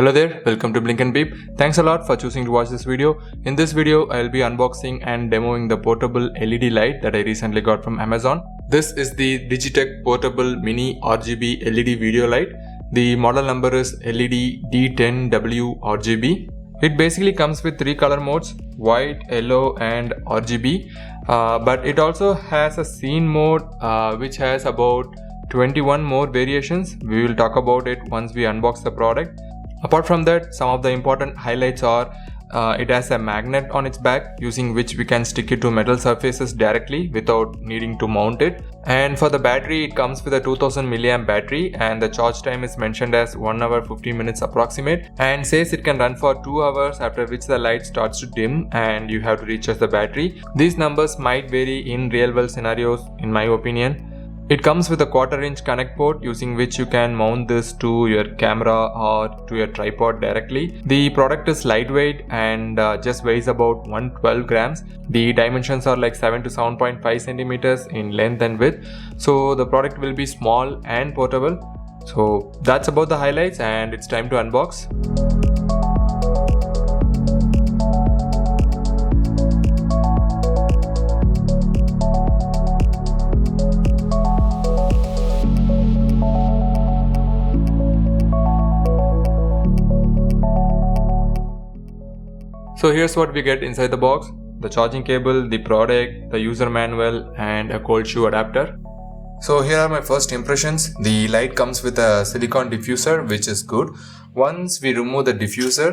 Hello there, welcome to Blink and Beep. Thanks a lot for choosing to watch this video. In this video, I'll be unboxing and demoing the portable LED light that I recently got from Amazon. This is the DIGITEK portable mini RGB LED video light. The model number is LED-D10W RGB. It basically comes with three color modes: white, yellow and RGB. But it also has a scene mode which has about 21 more variations. We will talk about it once we unbox the product. Apart from that, some of the important highlights are it has a magnet on its back using which we can stick it to metal surfaces directly without needing to mount it. And for the battery, it comes with a 2000 mAh battery and the charge time is mentioned as 1 hour 15 minutes approximate, and says it can run for 2 hours, after which the light starts to dim and you have to recharge the battery. These numbers might vary in real world scenarios in my opinion. It comes with a 1/4 inch connect port using which you can mount this to your camera or to your tripod directly. The product is lightweight and just weighs about 112 grams. The dimensions are like 7 to 7.5 centimeters in length and width. So the product will be small and portable. So that's about the highlights and it's time to unbox. So here's what we get inside the box: the charging cable, the product, the user manual and a cold shoe adapter. So here are my first impressions. The light comes with a silicone diffuser, which is good. Once we remove the diffuser,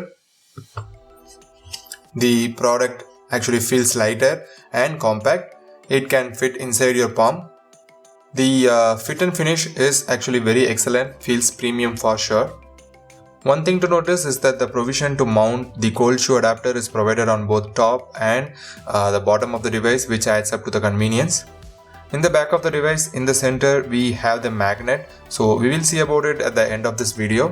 the product actually feels lighter and compact. It can fit inside your palm. The fit and finish is actually very excellent, feels premium for sure. One thing to notice is that the provision to mount the cold shoe adapter is provided on both top and the bottom of the device, which adds up to the convenience. In the back of the device, in the center, we have the magnet, so we will see about it at the end of this video.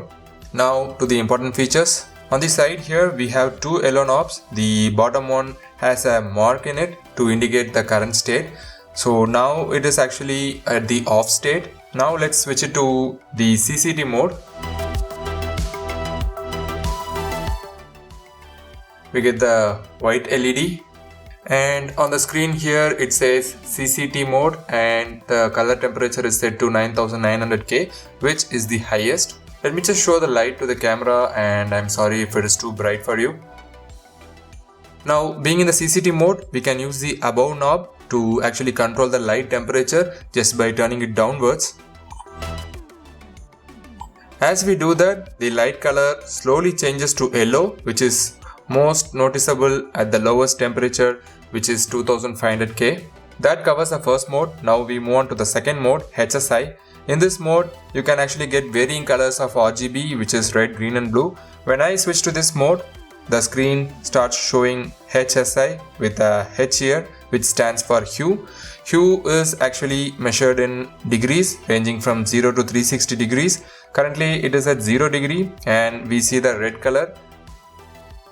Now to the important features. On the side here, we have two yellow knobs. The bottom one has a mark in it to indicate the current state. So now it is actually at the off state. Now let's switch it to the CCT mode. We get the white LED, and on the screen here it says CCT mode and the color temperature is set to 9900K, which is the highest. Let me just show the light to the camera, and I'm sorry if it is too bright for you. Now, being in the CCT mode, we can use the above knob to actually control the light temperature just by turning it downwards. As we do that, the light color slowly changes to yellow, which is most noticeable at the lowest temperature, which is 2500K. That covers the first mode. Now we move on to the second mode, HSI. In this mode, you can actually get varying colors of RGB, which is red, green and blue. When I switch to this mode, the screen starts showing HSI with a H here, which stands for hue. Hue is actually measured in degrees, ranging from 0 to 360 degrees. Currently it is at 0 degree and we see the red color.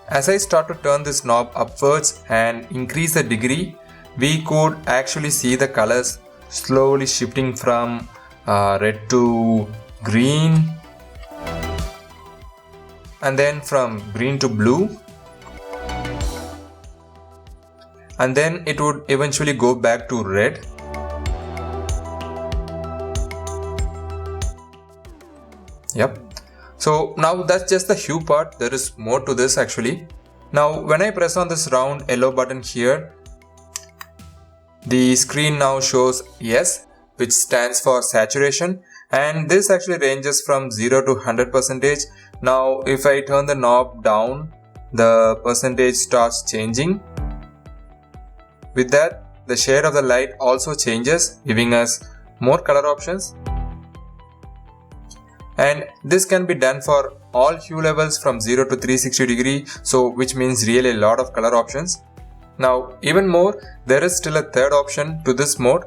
As I start to turn this knob upwards and increase the degree, we could actually see the colors slowly shifting from red to green, and then from green to blue, and then it would eventually go back to red. Yep. So now that's just the hue part. There is more to this actually. Now when I press on this round yellow button here, the screen now shows yes, which stands for saturation, and this actually ranges from 0 to 100%. Now if I turn the knob down, the percentage starts changing. With that, the shade of the light also changes, giving us more color options. And this can be done for all hue levels from 0 to 360 degree, so which means really a lot of color options. Now even more, there is still a third option to this mode.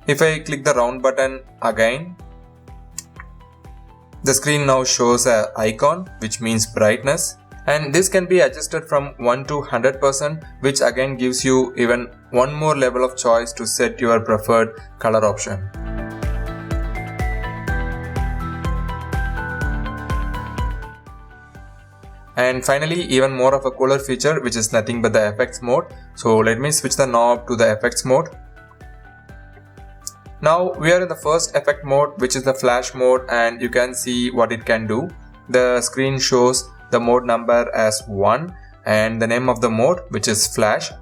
If I click the round button again, the screen now shows an icon, which means brightness, and this can be adjusted from 1 to 100%, which again gives you even one more level of choice to set your preferred color option. And finally, even more of a cooler feature, which is nothing but the effects mode. So let me switch the knob to the effects mode. Now we are in the first effect mode, which is the flash mode, and you can see what it can do. The screen shows the mode number as 1 and the name of the mode, which is flash.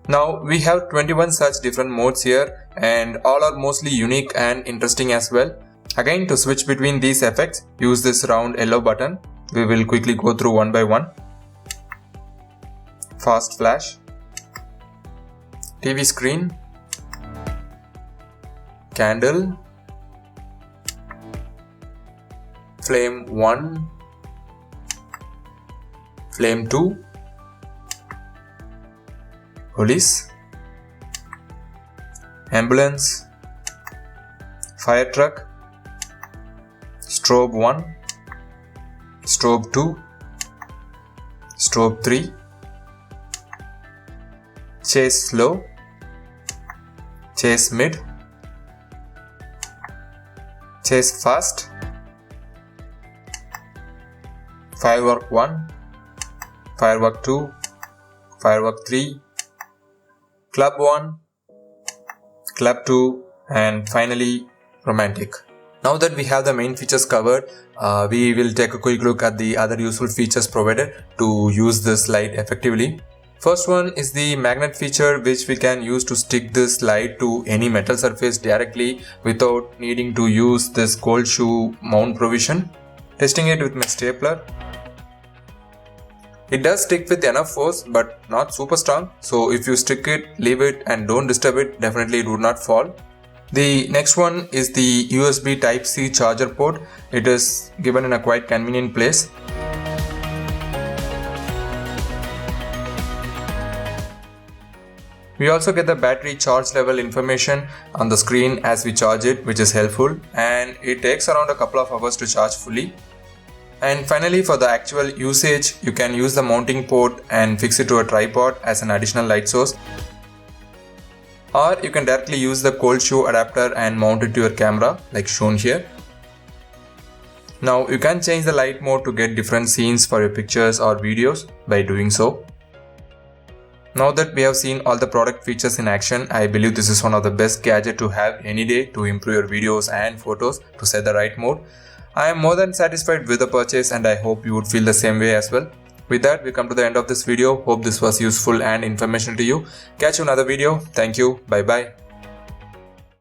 Now we have 21 such different modes here, and all are mostly unique and interesting as well. Again, to switch between these effects, use this round yellow button. We will quickly go through one by one. Fast flash, TV screen, candle, flame 1, flame 2, police, ambulance, fire truck, strobe 1, strobe 2, strobe 3, chase slow, chase mid, chase fast, firework 1, firework 2, firework 3, club 1, club 2, and finally romantic. Now that we have the main features covered, we will take a quick look at the other useful features provided to use this light effectively. First one is the magnet feature, which we can use to stick this light to any metal surface directly without needing to use this cold shoe mount provision. Testing it with my stapler. It does stick with enough force but not super strong, so if you stick it, leave it and don't disturb it, definitely it would not fall. The next one is the USB Type-C charger port. It is given in a quite convenient place. We also get the battery charge level information on the screen as we charge it, which is helpful, and it takes around a couple of hours to charge fully. And finally, for the actual usage, you can use the mounting port and fix it to a tripod as an additional light source. Or you can directly use the cold shoe adapter and mount it to your camera like shown here. Now you can change the light mode to get different scenes for your pictures or videos by doing so. Now that we have seen all the product features in action, I believe this is one of the best gadgets to have any day to improve your videos and photos to set the right mode. I am more than satisfied with the purchase and I hope you would feel the same way as well. With that, we come to the end of this video. Hope this was useful and informational to you. Catch you in another video. Thank you. Bye bye.